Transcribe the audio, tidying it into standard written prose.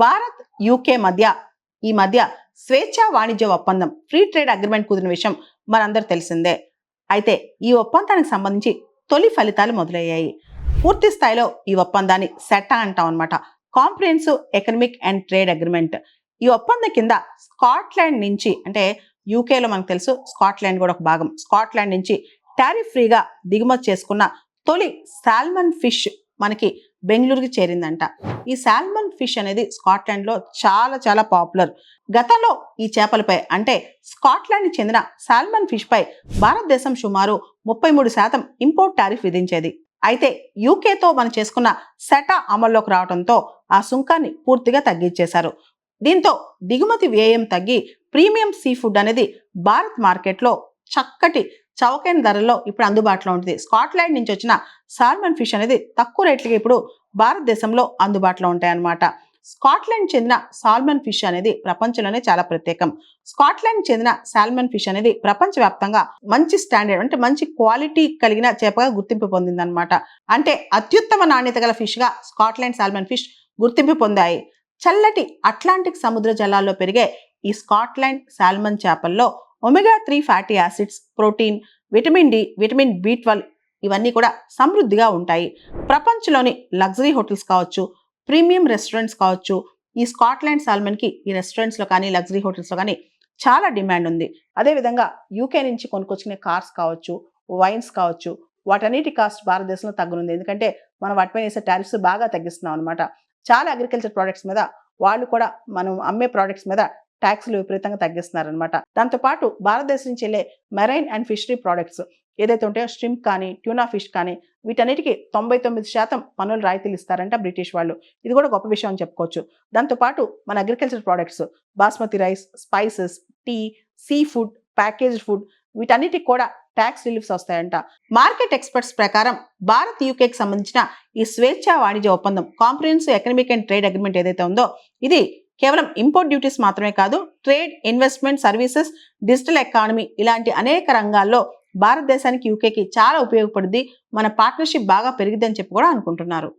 Bharat UK మధ్య ఈ మధ్య స్వేచ్ఛా వాణిజ్య ఒప్పందం ఫ్రీ ట్రేడ్ అగ్రిమెంట్ కుదిరిన విషయం మనందరూ తెలిసిందే. అయితే ఈ ఒప్పందానికి సంబంధించి తొలి ఫలితాలు మొదలయ్యాయి. పూర్తి స్థాయిలో ఈ ఒప్పందాన్ని సెటా అంటాం అనమాట. Comprehensive economic and trade agreement. ఈ ఒప్పందం కింద స్కాట్లాండ్ నుంచి, అంటే యూకేలో మనకు తెలుసు స్కాట్లాండ్ కూడా ఒక భాగం, స్కాట్లాండ్ నుంచి టారిఫ్ ఫ్రీగా దిగుమతి చేసుకున్న తొలి సాల్మన్ ఫిష్ మనకి బెంగళూరుకి చేరిందంట. ఈ సాల్మన్ ఫిష్ అనేది స్కాట్లాండ్ లో చాలా చాలా పాపులర్. గతంలో ఈ చేపలపై, అంటే స్కాట్లాండ్ కి చెందిన సాల్మన్ ఫిష్ పై భారతదేశం సుమారు 33% ఇంపోర్ట్ టారిఫ్ విధించేది. అయితే యూకేతో మనం చేసుకున్న సెటా అమల్లోకి రావడంతో ఆ సుంకాన్ని పూర్తిగా తగ్గించేశారు. దీంతో దిగుమతి వ్యయం తగ్గి ప్రీమియం సీ ఫుడ్ అనేది భారత్ మార్కెట్లో చక్కటి చౌకైన ధరల్లో ఇప్పుడు అందుబాటులో ఉంటుంది. స్కాట్లాండ్ నుంచి వచ్చిన సాల్మన్ ఫిష్ అనేది తక్కువ రేట్లకి ఇప్పుడు భారతదేశంలో అందుబాటులో ఉంటాయన్నమాట. స్కాట్లాండ్ చెందిన సాల్మన్ ఫిష్ అనేది ప్రపంచంలోనే చాలా ప్రత్యేకం. స్కాట్లాండ్ చెందిన సాల్మన్ ఫిష్ అనేది ప్రపంచవ్యాప్తంగా మంచి స్టాండర్డ్, అంటే మంచి క్వాలిటీ కలిగిన చేపగా గుర్తింపు పొందిందనమాట. అంటే అత్యుత్తమ నాణ్యత గల ఫిష్ గా స్కాట్లాండ్ సాల్మన్ ఫిష్ గుర్తింపు పొందాయి. చల్లటి అట్లాంటిక్ సముద్ర జలాల్లో పెరిగే ఈ స్కాట్లాండ్ సాల్మన్ చేపల్లో omega three fatty acids, protein, vitamin D, vitamin బి12 ఇవన్నీ కూడా సమృద్ధిగా ఉంటాయి. ప్రపంచంలోని లగ్జరీ హోటల్స్ కావచ్చు, ప్రీమియం రెస్టారెంట్స్ కావచ్చు, ఈ స్కాట్లాండ్ సాల్మన్ కి ఈ రెస్టారెంట్స్ లో కానీ లగ్జరీ హోటల్స్ లో కానీ చాలా డిమాండ్ ఉంది. అదేవిధంగా యూకే నుంచి కొనుక్కొచ్చుకునే కార్స్ కావచ్చు, వైన్స్ కావచ్చు, వాటన్నిటి కాస్ట్ భారతదేశంలో తగ్గనుంది. ఎందుకంటే మనం వాటిపైన వేసే టారిఫ్స్ బాగా తగ్గిస్తున్నాం అనమాట. చాలా అగ్రికల్చర్ ప్రోడక్ట్స్ మీద వాళ్ళు కూడా మనం అమ్మే ప్రోడక్ట్స్ మీద ట్యాక్స్లు విపరీతంగా తగ్గిస్తున్నారనమాట. దాంతోపాటు భారతదేశం నుంచి వెళ్ళే మెరైన్ అండ్ ఫిషరీ ప్రోడక్ట్స్ ఏదైతే ఉంటాయో, స్ట్రింప్ కానీ ట్యూనా ఫిష్ కానీ, వీటన్నిటికీ 99% పన్నులు రాయితీలు ఇస్తారంట బ్రిటిష్ వాళ్ళు. ఇది కూడా గొప్ప విషయం అని చెప్పుకోవచ్చు. దాంతోపాటు మన agriculture products, basmati rice, spices, tea, sea food, packaged food, వీటన్నిటికి కూడా ట్యాక్స్ రిలీఫ్స్ వస్తాయంట. మార్కెట్ ఎక్స్పర్ట్స్ ప్రకారం భారత్ యూకేకి సంబంధించిన ఈ స్వేచ్ఛా వాణిజ్య ఒప్పందం, comprehensive economic and trade agreement ఏదైతే ఉందో, ఇది కేవలం ఇంపోర్ట్ డ్యూటీస్ మాత్రమే కాదు, trade, investment, services, digital economy ఇలాంటి అనేక రంగాల్లో భారతదేశానికి యూకేకి చాలా ఉపయోగపడుద్ది. మన పార్ట్నర్షిప్ బాగా పెరిగిద్దని చెప్పి కూడా అనుకుంటున్నారు.